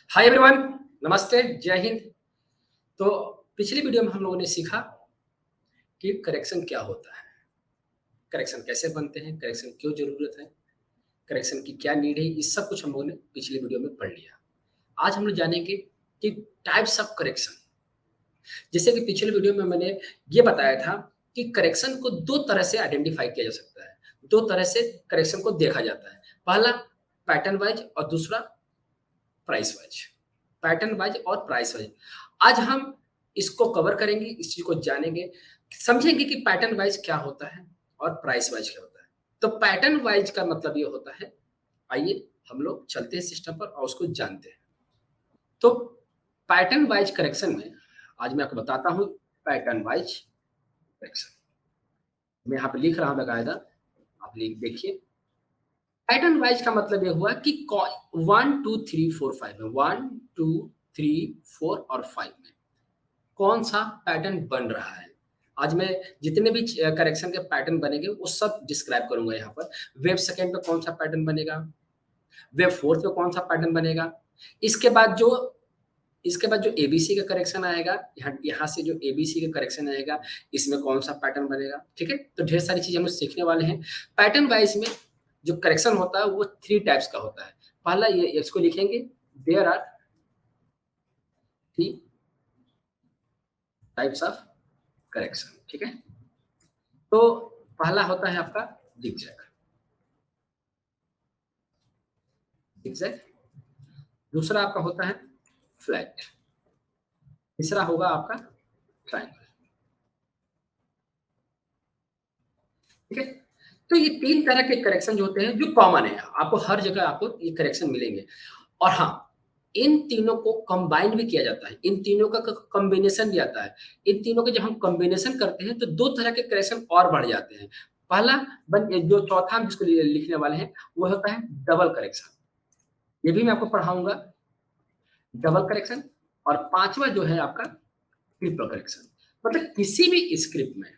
Hi everyone, नमस्ते, जय हिंद। तो पिछली वीडियो में हम लोगों ने सीखा कि करेक्शन क्या होता है, करेक्शन कैसे बनते हैं, करेक्शन क्यों ज़रूरत है, करेक्शन की क्या नीड है, ये सब कुछ हम लोगों ने पिछली वीडियो में पढ़ लिया। आज हम लोग जानेंगे कि टाइप्स ऑफ करेक्शन। जैसे कि पिछले वीडियो में मैंने ये बताया था कि करेक्शन को 2 तरह से आइडेंटिफ़ाई किया जा सकता है, 2 तरह से करेक्शन को देखा जाता है। पहला पैटर्न वाइज़ और दूसरा प्राइस वाइज, पैटर्न वाइज और प्राइस वाइज। आज हम इसको कवर करेंगे, इस चीज को जानेंगे, समझेंगे कि पैटर्न वाइज क्या होता है और प्राइस वाइज क्या होता है। तो पैटर्न वाइज का मतलब ये होता है, आइए हम लोग चलते हैं सिस्टम पर और उसको जानते हैं। तो पैटर्न वाइज करेक्शन में आज मैं आपको बताता हूं पैटर्न वाइज करेक्शन। मैं यहाँ पे लिख रहा हूं बकायदा, आप लिख देखिए। पैटर्न वाइज का मतलब ये हुआ कि 1 2 3 4 5 में 1 2 3 4 और 5 में कौन सा पैटर्न बन रहा है। आज मैं जितने भी करेक्शन के पैटर्न बनेंगे वो सब डिस्क्राइब करूंगा यहाँ पर। वेव सेकेंड पे कौन सा पैटर्न बनेगा, वेव फोर्थ पे कौन सा पैटर्न बनेगा, इसके बाद जो इसके बाद जो एबीसी का करेक्शन आएगा, यहाँ यहाँ से जो एबीसी का करेक्शन आएगा, इसमें कौन सा पैटर्न बनेगा। ठीक है, तो ढेर सारी चीजें हम लोग सीखने वाले हैं। पैटर्न वाइज में जो करेक्शन होता है वो 3 टाइप्स का होता है। पहला ये इसको लिखेंगे, there are 3 types of correction. ठीक है, तो पहला होता है आपका जिगजैग, जिगजैग। दूसरा आपका होता है फ्लैट, तीसरा होगा आपका ट्रायंगल। ठीक है, तो ये 3 तरह के करेक्शन जो होते हैं जो कॉमन है, आपको हर जगह आपको ये करेक्शन मिलेंगे। और हाँ, इन तीनों को कंबाइन भी किया जाता है, इन तीनों का कॉम्बिनेशन भी आता है। इन तीनों के जब हम कॉम्बिनेशन करते हैं तो 2 तरह के करेक्शन और बढ़ जाते हैं। पहला जो चौथा हम जिसको लिखने वाले हैं वो होता है डबल करेक्शन। ये भी मैं आपको पढ़ाऊंगा, डबल करेक्शन। और पांचवा जो है आपका ट्रिपल करेक्शन। मतलब किसी भी स्क्रिप्ट में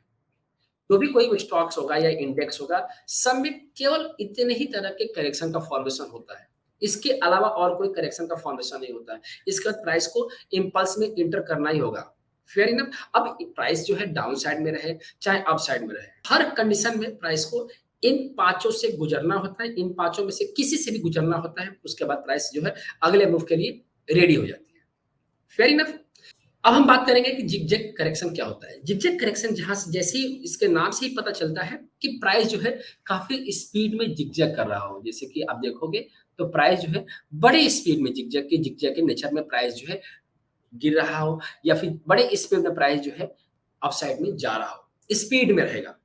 जो भी कोई स्टॉक्स होगा या इंडेक्स होगा, सब में केवल इतने ही तरह के करेक्शन का फॉर्मेशन होता है। इसके अलावा और कोई करेक्शन का फॉर्मेशन नहीं होता है। इसके बाद प्राइस को इम्पल्स में इंटर करना ही होगा। Fair enough. अब प्राइस जो है डाउन साइड में रहे चाहे अप साइड में रहे, हर कंडीशन में प्राइस को इन पांचों से गुजरना होता है, इन पांचों में से किसी से भी गुजरना होता है। उसके बाद प्राइस जो है अगले मूव के लिए रेडी हो जाती है। Fair enough. अब हम बात करेंगे कि जिगजैग करेक्शन क्या होता है। जिगजैग करेक्शन जहां से जैसे ही इसके नाम से ही पता चलता है कि प्राइस जो है काफी स्पीड में जिगजैग कर रहा हो। जैसे कि आप देखोगे तो प्राइस जो है बड़े स्पीड में जिगजैग के नेचर में प्राइस जो है गिर रहा हो, या फिर बड़े स्पीड में प्राइस जो है अपसाइड में जा रहा हो, स्पीड में रहेगा।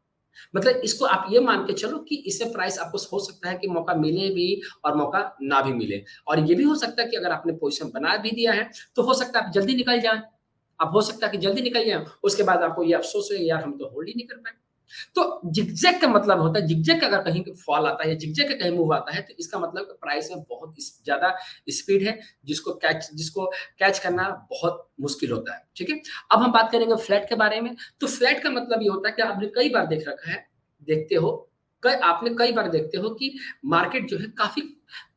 मतलब इसको आप ये मान के चलो कि इससे प्राइस आपको हो सकता है कि मौका मिले भी और मौका ना भी मिले। और ये भी हो सकता है कि अगर आपने पोजीशन बना भी दिया है तो हो सकता है आप जल्दी निकल जाए। अब हो सकता है कि जल्दी निकल जाए, उसके बाद आपको ये अफसोस है यार हम तो होल्ड ही नहीं कर पाए। तो जिगजैग का मतलब होता है, जिगजैग का अगर कहीं फॉल आता है या जिगजैग का कहीं मूव आता है तो इसका मतलब प्राइस में बहुत ज्यादा स्पीड है, जिसको कैच करना बहुत मुश्किल होता है। ठीक है, अब हम बात करेंगे फ्लैट के बारे में। तो फ्लैट का मतलब ये होता है कि आपने कई बार देख रखा है, देखते हो, आपने कई बार देखते हो कि मार्केट जो है काफी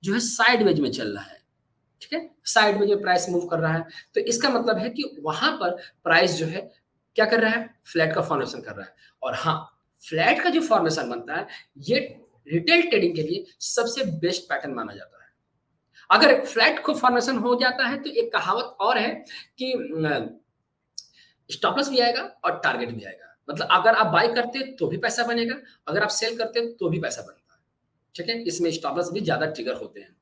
जो है साइडवेज में चल रहा है। ठीक है, साइड में जो प्राइस मूव कर रहा है, तो इसका मतलब है कि वहां पर प्राइस जो है क्या कर रहा है, फ्लैट का फॉर्मेशन कर रहा है। और हाँ, फ्लैट का जो फॉर्मेशन बनता है ये रिटेल ट्रेडिंग के लिए सबसे बेस्ट पैटर्न माना जाता है। अगर फ्लैट को फॉर्मेशन हो जाता है तो एक कहावत और है कि स्टॉप लॉस भी आएगा और टारगेट भी आएगा। मतलब अगर आप बाय करते तो भी पैसा बनेगा, अगर आप सेल करते तो भी पैसा बनेगा। ठीक है, इसमें स्टॉप लॉस भी ज्यादा ट्रिगर होते हैं।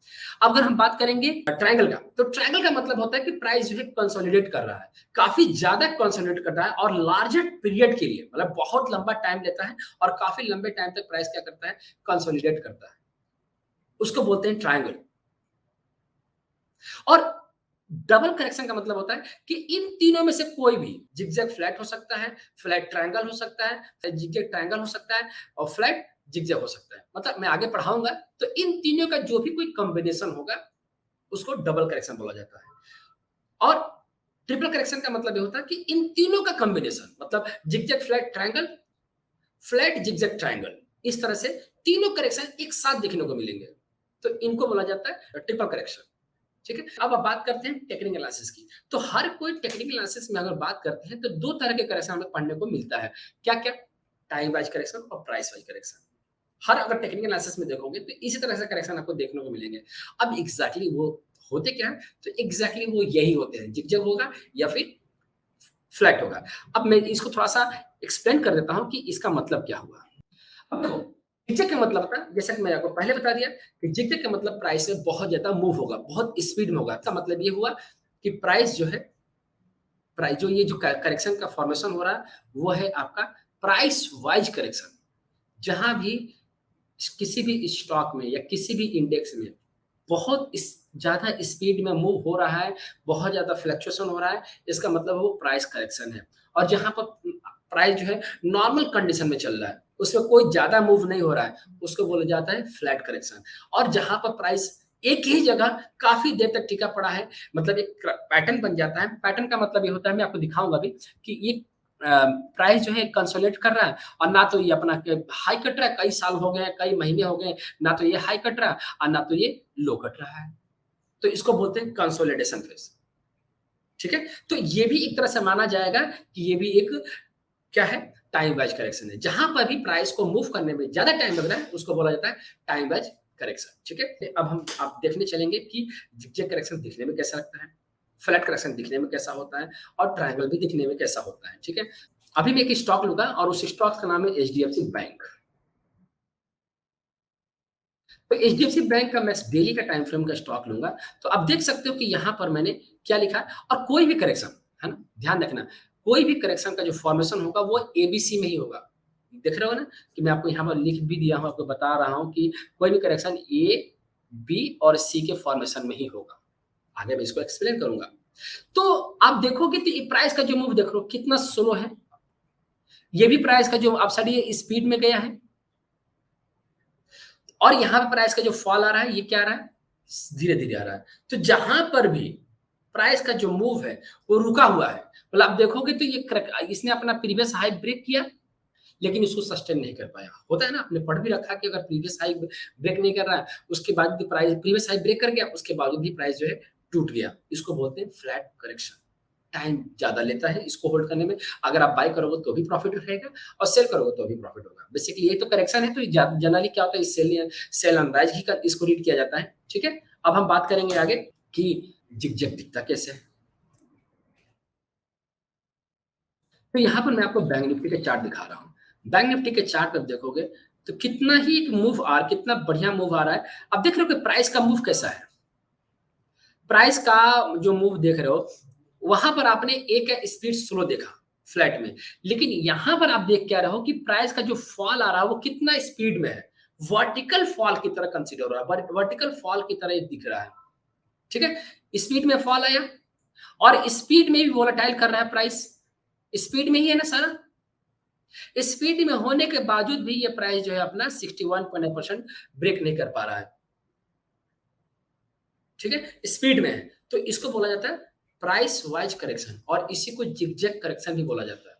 अब अगर हम बात करेंगे ट्रायंगल का, तो ट्रायंगल का मतलब होता है कि प्राइस जो है कंसोलिडेट कर रहा है, काफी ज्यादा कंसोलिडेट कर रहा है और लार्जर पीरियड के लिए, मतलब बहुत लंबा टाइम लेता है और काफी लंबे टाइम तक प्राइस क्या करता है, कंसोलिडेट करता है। उसको बोलते हैं ट्रायंगल। और डबल करेक्शन का मतलब होता है कि इन तीनों में से कोई भी, जिगजैग फ्लैट हो सकता है, फ्लैट ट्रायंगल हो सकता है, जिगजैग ट्रायंगल हो सकता है और फ्लैट जिगजैग हो सकता है। मतलब मैं आगे पढ़ाऊंगा तो इन तीनों का जो भी कोई कॉम्बिनेशन होगा उसको डबल करेक्शन बोला जाता है। और ट्रिपल करेक्शन का मतलब ये होता है कि इन तीनों का कॉम्बिनेशन, मतलब zigzag flat triangle, flat zigzag triangle, इस तरह से तीनों करेक्शन एक साथ देखने को मिलेंगे, तो इनको बोला जाता है ट्रिपल करेक्शन। ठीक है? अब बात करते हैं टेक्निकल एनालिसिस की। तो हर कोई टेक्निकल एनालिसिस में अगर बात करते हैं तो 2 तरह के करेक्शन हमें पढ़ने को मिलता है। क्या-क्या? टाइम वाइज़ करेक्शन और प्राइस वाइज़ करेक्शन। हर अगर टेक्निकल एनालिसिस में देखोगे तो इसी तरह से करेक्शन आपको देखने को मिलेंगे। अब एग्ज़ैक्टली वो होते क्या हैं? तो एग्ज़ैक्टली वो यही होते हैं, ज़िगज़ैग होगा या फिर फ्लैट होगा। अब मैं इसको थोड़ा-सा एक्सप्लेन कर देता हूँ कि इसका मतलब क्या हुआ। अब देखो, ज़िगज़ैग का मतलब था, जैसा कि मैंने आपको पहले बता दिया कि ज़िगज़ैग का मतलब प्राइस में बहुत ज़्यादा मूव होगा, बहुत स्पीड में होगा। इसका मतलब ये हुआ कि प्राइस जो है, प्राइस जो ये जो करेक्शन का फॉर्मेशन हो रहा है, वो है आपका प्राइस वाइज़ करेक्शन। जहाँ भी किसी भी स्टॉक में या किसी भी इंडेक्स में बहुत ज़्यादा स्पीड में मूव हो रहा है, बहुत ज़्यादा फ्लक्चुएशन हो रहा है, इसका मतलब वो प्राइस करेक्शन है। और जहाँ पर प्राइस जो है नॉर्मल कंडीशन में चल रहा है, उसमें कोई ज़्यादा मूव नहीं हो रहा है, उसको बोला जाता है फ्लैट करेक्शन। और जहाँ पर प्राइस एक ही जगह काफ़ी देर तक टिका पड़ा है, मतलब एक पैटर्न बन जाता है। पैटर्न का मतलब ये होता है, मैं आपको दिखाऊँगा अभी कि ये प्राइस जो है कंसोलिडेट कर रहा है और ना तो ये अपना हाई कट रहा है, कई साल हो गए, कई महीने हो गए, ना तो ये हाई कट रहा है और ना तो ये लो कट रहा है। तो इसको बोलते हैं कंसोलिडेशन फेज़, ठीक है? तो ये भी एक तरह से माना जाएगा कि ये भी एक क्या है? टाइम वाइज़ करेक्शन है। जहाँ पर भी प्राइस को मूव करने में ज़्यादा टाइम लग रहा है, उसको बोला जाता है टाइम वाइज़ करेक्शन, ठीक है? अब हम आप देखने चलेंगे कि ज़िगज़ैग करेक्शन दिखने में कैसा लगता है, फ्लैट करेक्शन दिखने में कैसा होता है और ट्रायंगल भी दिखने में कैसा होता है, ठीक है? अभी मैं एक स्टॉक लूँगा और उस स्टॉक का नाम है एचडीएफसी बैंक। तो एचडीएफसी बैंक का मैं डेली का टाइम फ्रेम का स्टॉक लूँगा, तो आप देख सकते हो कि यहाँ पर मैंने क्या लिखा है और कोई भी करेक्शन, है ना? ध्यान रखना, कोई भी करेक्शन का जो फॉर्मेशन होगा वो एबीसी में ही होगा। देख रहे हो ना कि मैं आपको यहाँ पर लिख भी दिया हूँ, आपको बता रहा हूँ कि कोई भी करेक्शन ए, बी और सी के फॉर्मेशन में ही होगा। आगे मैं इसको एक्सप्लेन करूँगा। तो आप देखोगे तो ये प्राइस का जो मूव देख रहे हो कितना स्लो है। ये भी प्राइस का जो अपसाइड ये स्पीड में गया है और यहाँ पे प्राइस का जो फॉल आ रहा है, ये क्या आ रहा है? धीरे-धीरे आ रहा है। तो जहाँ पर भी प्राइस का जो मूव है, वो रुका हुआ है। मतलब आप देखोगे तो ये इसने अपना प्रीवियस हाई ब्रेक किया, लेकिन इसको सस्टेन नहीं कर पाया। होता है ना, आपने पढ़ भी रखा कि अगर प्रीवियस हाई ब्रेक नहीं कर रहा है, उसके बाद भी प्राइस प्रीवियस हाई ब्रेक कर गया, उसके बावजूद भी प्राइस जो है टूट गया। इसको बोलते हैं फ्लैट करेक्शन। टाइम ज़्यादा लेता है इसको होल्ड करने में। अगर आप बाय करोगे तो भी प्रॉफिट रहेगा और सेल करोगे तो भी प्रॉफिट होगा। बेसिकली ये तो करेक्शन है, तो जनरली क्या होता है, सेल एंड राइज ही का इसको रीड किया जाता है, ठीक है? अब हम बात करेंगे आगे कि जिग-जैग दिखता कैसे है? तो यहाँ पर मैं आपको बैंक निफ्टी का चार्ट दिखा रहा हूँ। बैंक निफ्टी के चार्ट पे आप देखोगे तो कितना ही एक कितना बढ़िया मूव आ रहा है। अब देख रहे हो कि प्राइस का मूव कैसा है? प्राइस का जो मूव देख रहे हो, वहाँ पर आपने एक स्पीड स्लो देखा, फ्लैट में। लेकिन यहाँ पर आप देख क्या रहे हो कि प्राइस का जो फॉल आ रहा है, वो कितना स्पीड में है। वर्टिकल फॉल की तरह कंसीडर हो रहा है, वर्टिकल फॉल की तरह ये दिख रहा है, ठीक है? स्पीड में फॉल आया और स्पीड में भी वोलेटाइल कर रहा है प्राइस। स्पीड में ही है ना सारा? स्पीड में होने के बावजूद भी ये प्राइस जो है अपना 61.9% ब्रेक नहीं कर पा रहा है, ठीक है? स्पीड में है। तो इसको बोला जाता है प्राइस वाइज़ करेक्शन और इसी को ज़िगज़ैग करेक्शन भी बोला जाता है।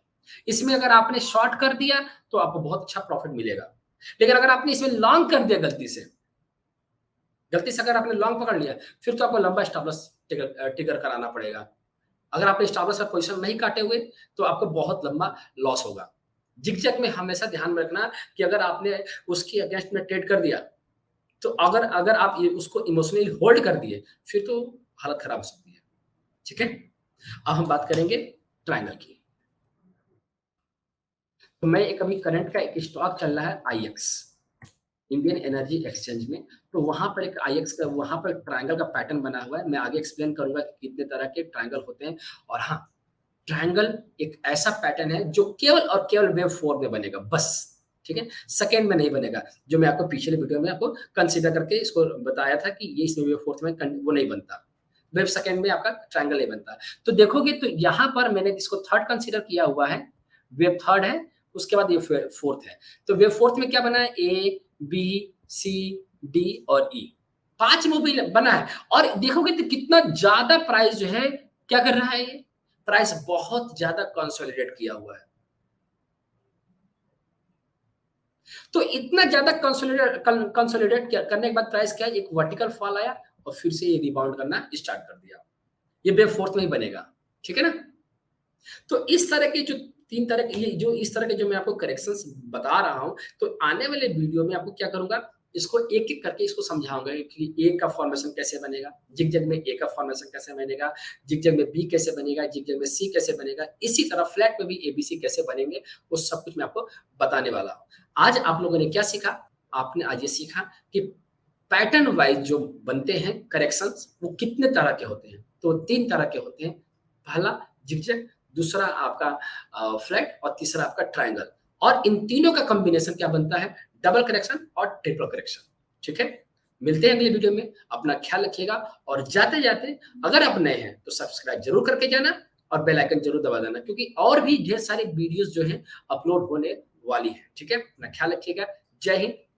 इसमें अगर आपने शॉर्ट कर दिया तो आपको बहुत अच्छा प्रॉफिट मिलेगा। लेकिन अगर आपने इसमें लॉन्ग कर दिया गलती से अगर आपने लॉन्ग पकड़ लिया, फिर तो आपको लंबा स्टॉप लॉस ट्रिगर कराना पड़ेगा। अगर आपने स्टॉप लॉस का पोज़ीशन नहीं काटे हुए, तो आपको बहुत लंबा लॉस होगा। ज़िगज़ैग में हमेशा ध्यान में रखना कि अगर आपने उसके अगेंस्ट में ट्रेड कर दिया, तो अगर अगर आप ये उसको इमोशनली होल्ड कर दिए, फिर तो हालत खराब हो सकती है। ठीक है? अब हम बात करेंगे ट्रायंगल की। तो मैं एक अभी करंट का एक स्टॉक चल रहा है आईएक्स, इंडियन एनर्जी एक्सचेंज में। तो वहाँ पर एक आईएक्स का वहाँ पर ट्रायंगल का पैटर्न बना हुआ है। मैं आगे एक्सप्लेन करूँगा कि कितने तरह के ट्रायंगल होते हैं और हाँ, ट्रायंगल एक ऐसा पैटर्न है जो केवल और केवल वेव 4 में बनेगा बस, ठीक है? सेकंड में नहीं बनेगा, जो मैं आपको पिछले वीडियो में आपको कंसीडर करके इसको बताया था कि ये इसमें वेव 4 में वो नहीं बनता। वेव सेकंड में आपका ट्रायंगल नहीं बनता। तो देखोगे तो यहाँ पर मैंने इसको थर्ड कंसीडर किया हुआ है, वेव थर्ड है, उसके बाद ये फोर्थ है। तो वेव फोर्थ में क्या बना है? ए, बी, सी, डी और ई। 5 मूवी बना है और देखोगे तो कितना ज़्यादा प्राइस जो है क्या कर रहा है ये? प्राइस बहुत ज़्यादा कंसोलिडेट किया हुआ है। तो इतना ज़्यादा कंसोलिडेट करने के बाद प्राइस क्या है? एक वर्टिकल फॉल आया और फिर से ये रिबाउंड करना स्टार्ट कर दिया। ये वेव फोर्थ में ही बनेगा, ठीक है ना? तो इस तरह के जो 3 तरह के ये जो इस तरह के जो मैं आपको करेक्शंस बता रहा हूँ, तो आने वाले वीडियो में आपको क्या करूँगा, इसको एक-एक करके इसको समझाऊँगा कि ए का फॉर्मेशन कैसे बनेगा, ज़िगज़ैग में ए का फॉर्मेशन कैसे बनेगा, ज़िगज़ैग में बी कैसे बनेगा, ज़िगज़ैग में सी कैसे बनेगा, इसी तरह फ्लैट में भी एबीसी कैसे बनेंगे, वो सब कुछ मैं आपको बताने वाला हूँ। आज आप लोगों ने क्या सीखा? आपने आज ये सीखा कि पैटर्न वाइज़ जो बनते हैं करेक्शंस, वो कितने तरह के होते हैं। तो 3 तरह के होते हैं। पहला ज़िगज़ैग, दूसरा आपका फ्लैट और तीसरा आपका ट्रायंगल। और इन तीनों का कॉम्बिनेशन क्या बनता है? डबल करेक्शन और ट्रिपल करेक्शन। ठीक है? मिलते हैं अगले वीडियो में। अपना ख्याल रखिएगा और जाते-जाते अगर आप नए हैं तो सब्सक्राइब ज़रूर करके जाना और बेल आइकन ज़रूर दबा देना, क्योंकि और भी ढेर सारे वीडियोज़ जो हैं अपलोड होने वाली हैं। ठीक है? अपना ख्याल रखिएगा। जय हिंद।